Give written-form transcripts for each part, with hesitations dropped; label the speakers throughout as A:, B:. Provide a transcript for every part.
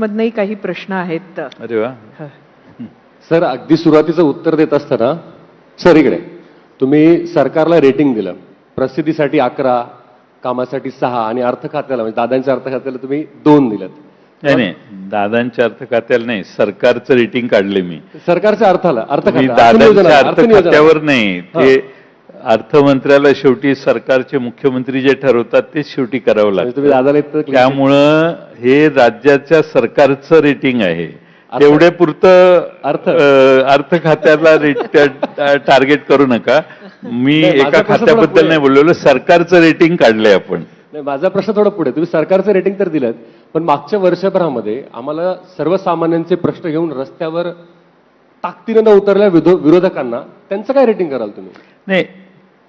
A: मधनही काही प्रश्न आहेत.
B: अरे वा.
C: सर, अगदी सुरुवातीचं उत्तर देत असताना सर इकडे तुम्ही सरकारला रेटिंग दिलं, प्रसिद्धीसाठी 11, कामासाठी 6 आणि अर्थ खात्याला म्हणजे दादांच्या अर्थ खात्याला तुम्ही 2 दिलं.
B: नाही, दादांच्या अर्थ खात्याला नाही, सरकारचं रेटिंग काढले मी.
C: सरकारच्या अर्थाला
B: दादांच्या अर्थ खात्यावर नाही, ते अर्थमंत्र्याला शेवटी सरकारचे मुख्यमंत्री जे ठरवतात ते शेवटी करावं लागतं. त्यामुळं हे राज्याच्या सरकारचं रेटिंग आहे. तेवढे पुरतं अर्थ खात्याला टार्गेट करू नका. मी एका खात्याबद्दल नाही बोललेलो, सरकारचं रेटिंग काढलंय आपण.
C: माझा प्रश्न थोडा पुढे, तुम्ही सरकारचं रेटिंग तर दिलं, पण मागच्या वर्षभरामध्ये आम्हाला सर्वसामान्यांचे प्रश्न घेऊन रस्त्यावर ताकदीनं न उतरल्या विरोधकांना त्यांचं काय रेटिंग कराल तुम्ही?
B: नाही,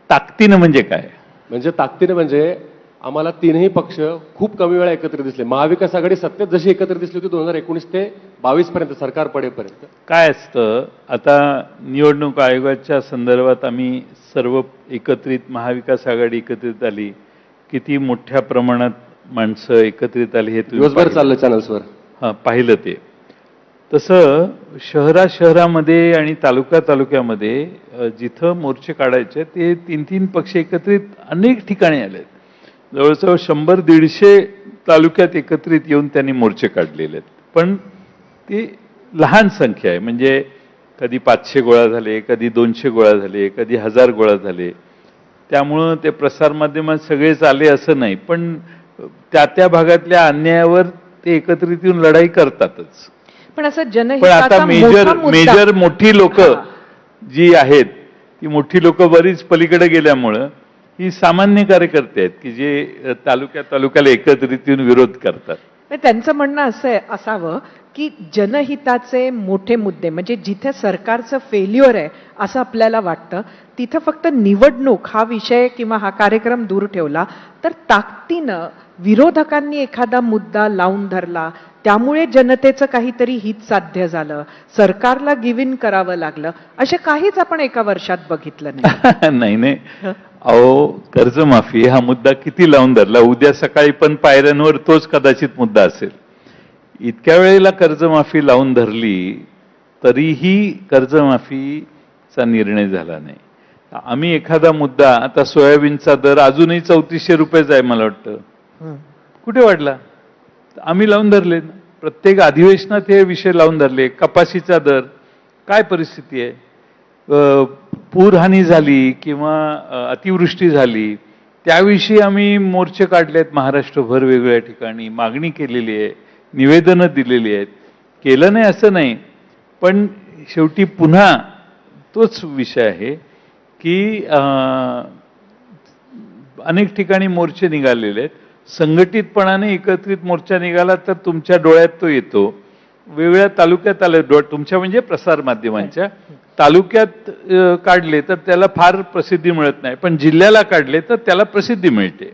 B: ताकदीनं म्हणजे काय?
C: म्हणजे ताकदीनं म्हणजे आम्हाला तीनही पक्ष खूप कमी वेळा एकत्र दिसले. महाविकास आघाडी सत्तेत जशी एकत्र दिसली होती 2019 ते 22 पर्यंत, सरकार पडेपर्यंत.
B: काय असतं, आता निवडणूक आयोगाच्या संदर्भात आम्ही सर्व एकत्रित, महाविकास आघाडी एकत्रित आली, किती मोठ्या प्रमाणात माणसं एकत्रित आली हे
C: दिवसभर चाललं चॅनल्सवर.
B: पाहिलं ते. तसं शहरामध्ये आणि तालुक्यामध्ये जिथं मोर्चे काढायचे ते 3-3 पक्ष एकत्रित अनेक ठिकाणी आलेत. जवळजवळ 100-150 तालुक्यात एकत्रित येऊन त्यांनी मोर्चे काढलेले आहेत. पण ती लहान संख्या आहे, म्हणजे कधी 500 गोळा झाले, कधी 200 गोळा झाले, कधी 1000 गोळा झाले. त्यामुळं ते प्रसारमाध्यमात सगळेच आले असं नाही, पण त्या भागातल्या अन्यायावर ते एकत्रित येऊन लढाई करतातच.
A: पण असं
B: पण आता मेजर मोठी लोक जी आहेत, ती मोठी लोक बरीच पलीकडे गेल्यामुळं ही सामान्य कार्यकर्ते आहेत की जे तालुक्याला एकत्रित येऊन विरोध करतात.
A: त्यांचं म्हणणं असं असावं की जनहिताचे मोठे मुद्दे म्हणजे जिथे सरकारचं फेल्युअर आहे असं आपल्याला वाटतं, तिथं फक्त निवडणूक हा विषय किंवा हा कार्यक्रम दूर ठेवला तर ताकदीनं विरोधकांनी एखादा मुद्दा लावून धरला, त्यामुळे जनतेचं काहीतरी हित साध्य झालं, सरकारला गिव्ह इन करावं लागलं, असे काहीच आपण एका वर्षात बघितलं नाही.
B: नाही, अहो, कर्जमाफी हा मुद्दा किती लावून धरला. उद्या सकाळी पण पायऱ्यांवर तोच कदाचित मुद्दा असेल. इतक्या वेळेला कर्जमाफी लावून धरली तरीही कर्जमाफीचा निर्णय झाला नाही. आम्ही एखादा मुद्दा, आता सोयाबीनचा दर अजूनही 3400 रुपयेच आहे मला वाटतं, कुठे वाढला? आम्ही लावून धरले, प्रत्येक अधिवेशनात हे विषय लावून धरले. कपाशीचा दर, काय परिस्थिती आहे, पूरहानी झाली किंवा अतिवृष्टी झाली त्याविषयी आम्ही मोर्चे काढलेत महाराष्ट्रभर, वेगवेगळ्या ठिकाणी मागणी केलेली आहे, निवेदनं दिलेली आहेत. केलं नाही असं नाही, पण शेवटी पुन्हा तोच विषय आहे की अनेक ठिकाणी मोर्चे निघालेले आहेत. संघटितपणाने एकत्रित मोर्चा निघाला तर तुमच्या डोळ्यात तो येतो. वेगवेगळ्या तालुक्यात आले, मी म्हणजे प्रसार माध्यमांच्या तालुक्यात काढले तर त्याला फार प्रसिद्धी मिळत नाही, पण जिल्ह्याला काढले तर त्याला प्रसिद्धी मिळते.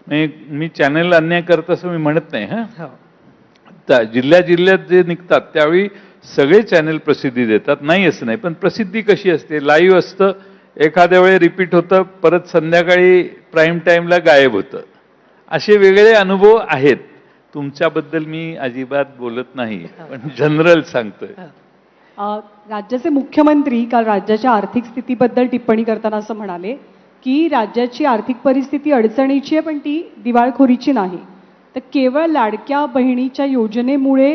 B: मी चॅनल अन्याय करत असं मी म्हणत नाही. जिल्ह्यात जे निघतात त्यावेळी सगळे चॅनल प्रसिद्धी देतात, नाही असं नाही. पण प्रसिद्धी कशी असते, लाईव्ह असतं, एखाद्या वेळी रिपीट होतं, परत संध्याकाळी प्राईम टाईमला गायब होतं. असे वेगळे अनुभव आहेत. तुमच्याबद्दल मी अजिबात बोलत नाही, पण जनरल सांगतोय.
D: राज्याचे मुख्यमंत्री काल राज्याच्या आर्थिक स्थितीबद्दल टिप्पणी करताना असं म्हणाले की राज्याची आर्थिक परिस्थिती अडचणीची आहे पण ती दिवाळखोरीची नाही. तर केवळ लाडक्या बहिणीच्या योजनेमुळे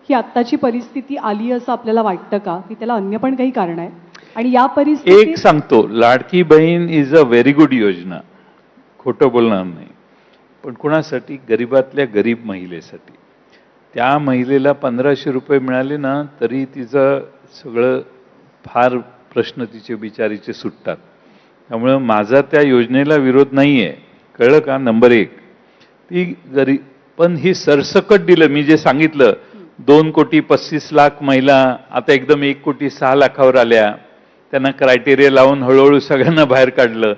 D: ही आत्ताची परिस्थिती आली असं आपल्याला वाटतं का, की त्याला अन्य पण काही कारण आहे? आणि या परिस्थितीत
B: एक सांगतो, Ladki Bahin is a very good योजना, खोटं बोलणार नाही. पण कुणासाठी? गरीबातल्या गरीब महिलेसाठी. त्या महिलेला 1500 रुपये मिळाले ना तरी तिचं सगळं फार प्रश्न तिचे बिचारीचे सुटतात. त्यामुळं माझा त्या योजनेला विरोध नाही आहे, कळलं का? नंबर 1 ती पण ही सरसकट दिलं. मी जे सांगितलं 2,35,00,000 महिला आता एकदम 1,06,00,000 आल्या. त्यांना क्रायटेरिया लावून हळूहळू सगळ्यांना बाहेर काढलं.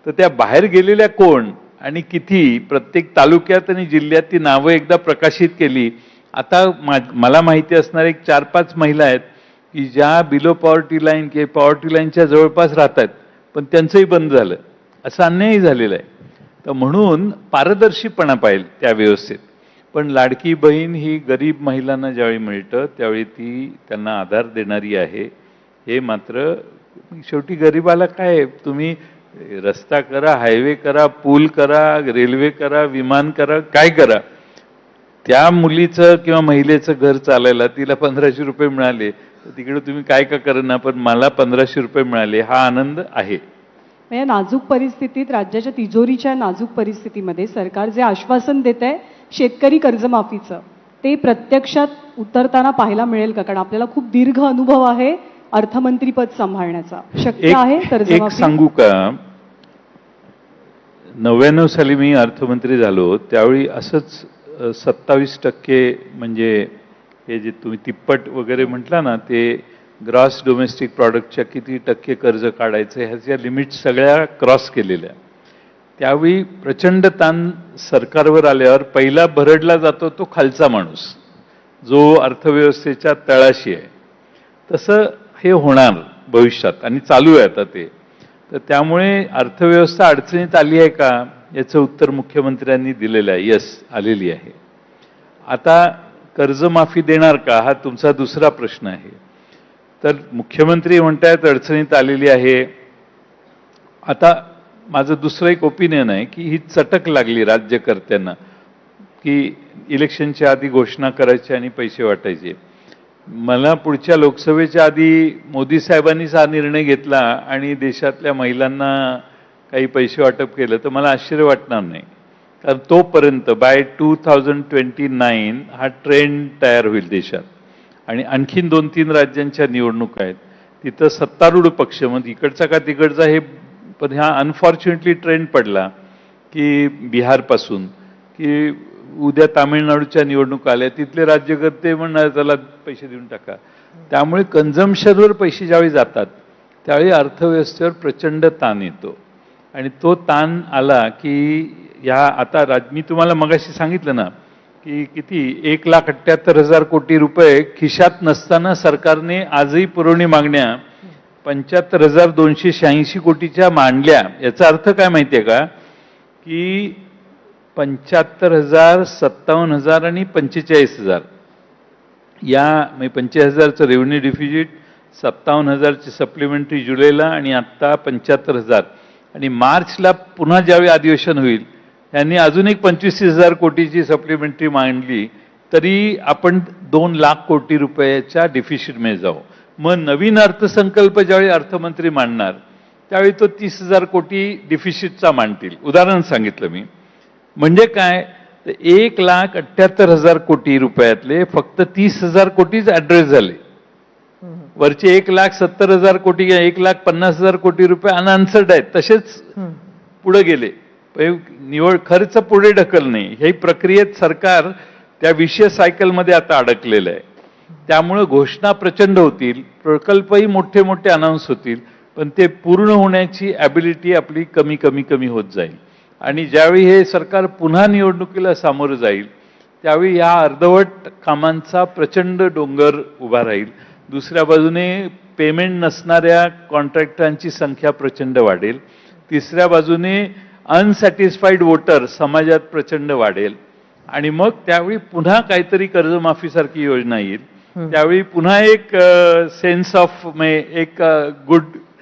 B: तर त्या बाहेर गेलेल्या कोण आणि किती, प्रत्येक तालुक्यात आणि जिल्ह्यात ती नावं एकदा प्रकाशित केली. आता मला माहिती असणारे 4-5 महिला आहेत की ज्या बिलो पॉवर्टी लाईन किंवा पॉवर्टी लाईनच्या जवळपास राहतात, पण त्यांचंही बंद झालं. असं अन्यायही झालेलं आहे. तर म्हणून पारदर्शीपणा पाहिजे त्या व्यवस्थेत. पण लाडकी बहीण ही गरीब महिलांना ज्यावेळी मिळतं त्यावेळी ती त्यांना आधार देणारी आहे. हे मात्र शेवटी गरिबाला काय, तुम्ही रस्ता करा, हायवे करा, पूल करा, रेल्वे करा, विमान करा, काय करा, त्या मुलीचं किंवा महिलेचं घर चालायला तिला 1500 रुपये मिळाले तर तिकडे तुम्ही काय का करणार, पण मला 1500 रुपये मिळाले हा आनंद आहे.
D: या नाजूक परिस्थितीत, राज्याच्या तिजोरीच्या नाजूक परिस्थितीमध्ये सरकार जे आश्वासन देत आहे शेतकरी कर्जमाफीचं, ते प्रत्यक्षात उतरताना पाहायला मिळेल का? कारण आपल्याला खूप दीर्घ अनुभव आहे अर्थमंत्रीपद सांभाळण्याचा. शक्य आहे
B: एक
D: कर्जमाफी?
B: सांगू का, 99 साली मी अर्थमंत्री झालो त्यावेळी असंच 27% म्हणजे हे जे तुम्ही तिप्पट वगैरे म्हटला ना, ते ग्रॉस डोमेस्टिक प्रॉडक्टच्या किती टक्के कर्ज काढायचं ह्याच्या लिमिट सगळ्या क्रॉस केलेल्या. त्यावेळी प्रचंड ताण सरकारवर आल्यावर पहिला भरडला जातो तो खालचा माणूस जो अर्थव्यवस्थेच्या तळाशी आहे. तसं हे होणार भविष्यात आणि चालू आहे आता ते. तर त्यामुळे अर्थव्यवस्था अडचणीत आली आहे का याचं उत्तर मुख्यमंत्र्यांनी दिलेलं आहे. यस, आलेली आहे. आता कर्जमाफी देणार का हा तुमचा दुसरा प्रश्न आहे. तर मुख्यमंत्री म्हणतायत अडचणीत आलेली आहे. आता माझं दुसरं एक ओपिनियन आहे की ही चटक लागली राज्यकर्त्यांना की इलेक्शनच्या आधी घोषणा करायची आणि पैसे वाटायचे. मला पुढच्या लोकसभेच्या आधी मोदी साहेबांनीच हा निर्णय घेतला आणि देशातल्या महिलांना काही पैसे वाटप केलं तर मला आश्चर्य वाटणार नाही. कारण तोपर्यंत बाय 2029 हा ट्रेंड तयार होईल देशात. आणि आणखीन 2-3 राज्यांच्या निवडणुका आहेत, तिथं सत्तारूढ पक्ष मग इकडचा का तिकडचा हे, पण ह्या अनफॉर्च्युनेटली ट्रेंड पडला की बिहारपासून की उद्या तामिळनाडूच्या निवडणुका आल्या, तिथले राज्यकर्ते म्हणणार त्याला पैसे देऊन टाका. त्यामुळे कन्झम्पशनवर पैसे ज्यावेळी जातात त्यावेळी अर्थव्यवस्थेवर प्रचंड ताण येतो. आणि तो ताण आला की ह्या आता मी तुम्हाला मगाशी सांगितलं ना की किती 1,78,000 कोटी रुपये खिशात नसताना सरकारने आजही पुरवणी मागण्या 75,286 कोटीच्या मांडल्या. याचा अर्थ काय माहितीये का की 75,000, 57,000 आणि 45,000 या म्हणजे 45,000चं रेव्हेन्यू डिफिजिट, 57,000ची सप्लिमेंटरी जुलैला आणि आत्ता 75,000. आणि मार्चला पुन्हा ज्यावेळी अधिवेशन होईल यांनी अजून एक 25,000 कोटीची सप्लिमेंटरी मांडली तरी आपण 2 लाख कोटी रुपयाच्या डिफिसिटमध्ये जाऊ. मग नवीन अर्थसंकल्प ज्यावेळी अर्थमंत्री मांडणार त्यावेळी तो 30,000 कोटी डिफिसिटचा मांडतील. उदाहरण सांगितलं मी. म्हणजे काय, तर 1,78,000 कोटी रुपयातले फक्त 30,000 कोटीच ऍड्रेस झाले. वरचे 1,70,000 कोटी, 1,50,000 कोटी रुपये अनआन्सर्ड आहेत, तसेच पुढे गेले. निवड खर्च पुढे ढकल नाही. ही प्रक्रियेत सरकार त्या विषय सायकलमध्ये आता अडकलेलं आहे. त्यामुळे घोषणा प्रचंड होतील, प्रकल्पही मोठे मोठे अनाऊन्स होतील, पण ते पूर्ण होण्याची ॲबिलिटी आपली कमी कमी कमी होत जाईल. आणि ज्यावेळी हे सरकार पुन्हा निवडणुकीला सामोरं जाईल त्यावेळी या अर्धवट कामांचा प्रचंड डोंगर उभा राहील. दुसऱ्या बाजूने पेमेंट नसणाऱ्या कॉन्ट्रॅक्टरांची संख्या प्रचंड वाढेल. तिसऱ्या बाजूने अनसॅटिस्फाईड वोटर समाजात प्रचंड वाढेल. आणि मग त्यावेळी पुन्हा काहीतरी कर्जमाफीसारखी योजना येईल. त्यावेळी पुन्हा एक सेन्स ऑफ एक गुड